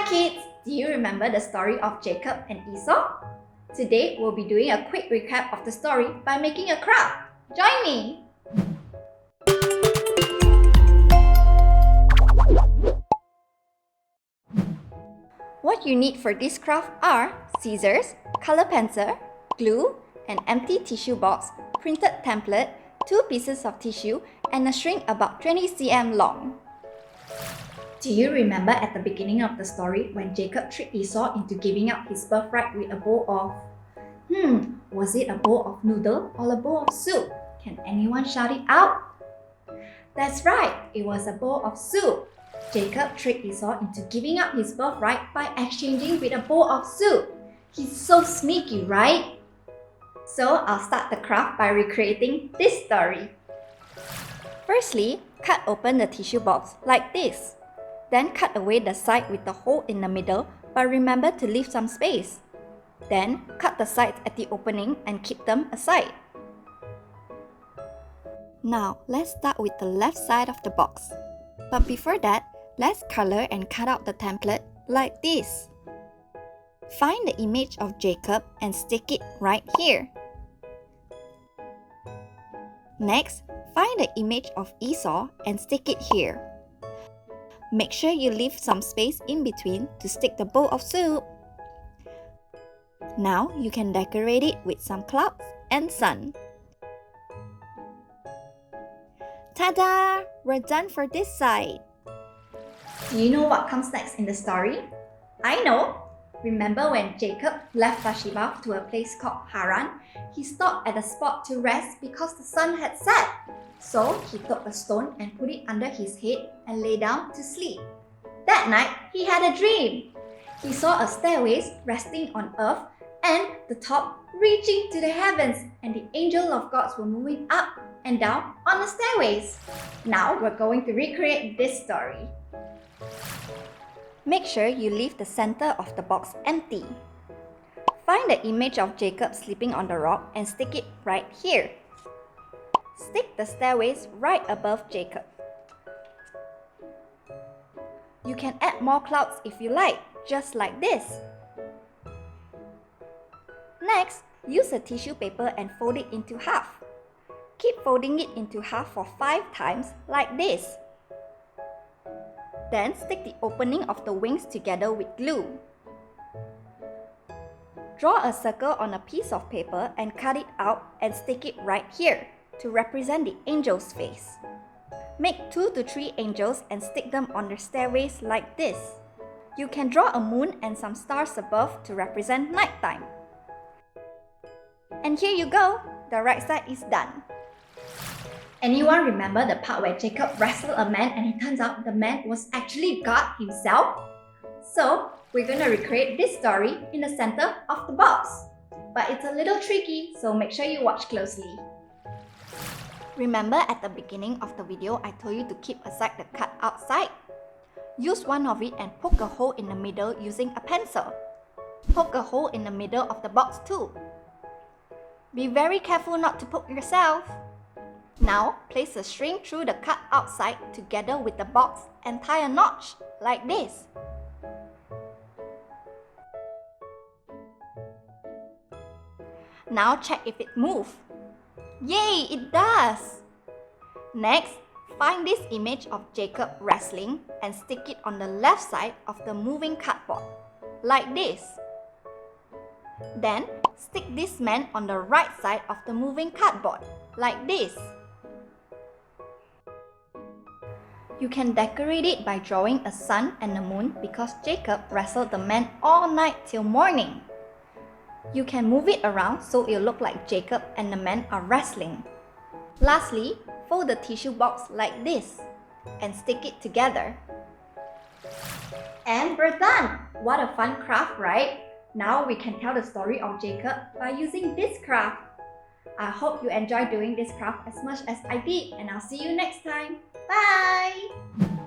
kids! Do you remember the story of Jacob and Esau? Today we'll be doing a quick recap of the story by making a craft. Join me! What you need for this craft are scissors, color pencil, glue, an empty tissue box, printed template, 2 pieces of tissue, and a string about 20 cm long. Do you remember at the beginning of the story when Jacob tricked Esau into giving up his birthright with a bowl of... was it a bowl of noodle or a bowl of soup? Can anyone shout it out? That's right, it was a bowl of soup. Jacob tricked Esau into giving up his birthright by exchanging with a bowl of soup. He's so sneaky, right? So I'll start the craft by recreating this story. Firstly, cut open the tissue box like this. Then cut away the side with the hole in the middle, but remember to leave some space. Then cut the sides at the opening and keep them aside. Now let's start with the left side of the box. But before that, let's color and cut out the template like this. Find the image of Jacob and stick it right here. Next, find the image of Esau and stick it here. Make sure you leave some space in between to stick the bowl of soup. Now you can decorate it with some clouds and sun. Ta-da! We're done for this side. Do you know what comes next in the story? I know! Remember when Jacob left Beersheba to a place called Haran? He stopped at a spot to rest because the sun had set. So he took a stone and put it under his head and lay down to sleep. That night, he had a dream. He saw a stairways resting on earth and the top reaching to the heavens, and the angels of God were moving up and down on the stairways. Now we're going to recreate this story. Make sure you leave the center of the box empty. Find the image of Jacob sleeping on the rock and stick it right here. Stick the stairways right above Jacob. You can add more clouds if you like, just like this. Next, use a tissue paper and fold it into half. Keep folding it into half for 5 times, like this. Then stick the opening of the wings together with glue. Draw a circle on a piece of paper and cut it out and stick it right here to represent the angel's face. Make 2 to 3 angels and stick them on the stairways like this. You can draw a moon and some stars above to represent nighttime. And here you go, the right side is done. Anyone remember the part where Jacob wrestled a man and it turns out the man was actually God himself? So, we're gonna recreate this story in the center of the box. But it's a little tricky, so make sure you watch closely. Remember at the beginning of the video, I told you to keep aside the cut outside? Use one of it and poke a hole in the middle using a pencil. Poke a hole in the middle of the box too. Be very careful not to poke yourself. Now, place a string through the cut outside together with the box and tie a notch like this. Now check if it moves. Yay, it does! Next, find this image of Jacob wrestling and stick it on the left side of the moving cardboard, like this. Then, stick this man on the right side of the moving cardboard, like this. You can decorate it by drawing a sun and a moon because Jacob wrestled the man all night till morning. You can move it around so it'll look like Jacob and the man are wrestling. Lastly, fold the tissue box like this and stick it together. And we're done! What a fun craft, right? Now we can tell the story of Jacob by using this craft. I hope you enjoyed doing this craft as much as I did, and I'll see you next time. Bye!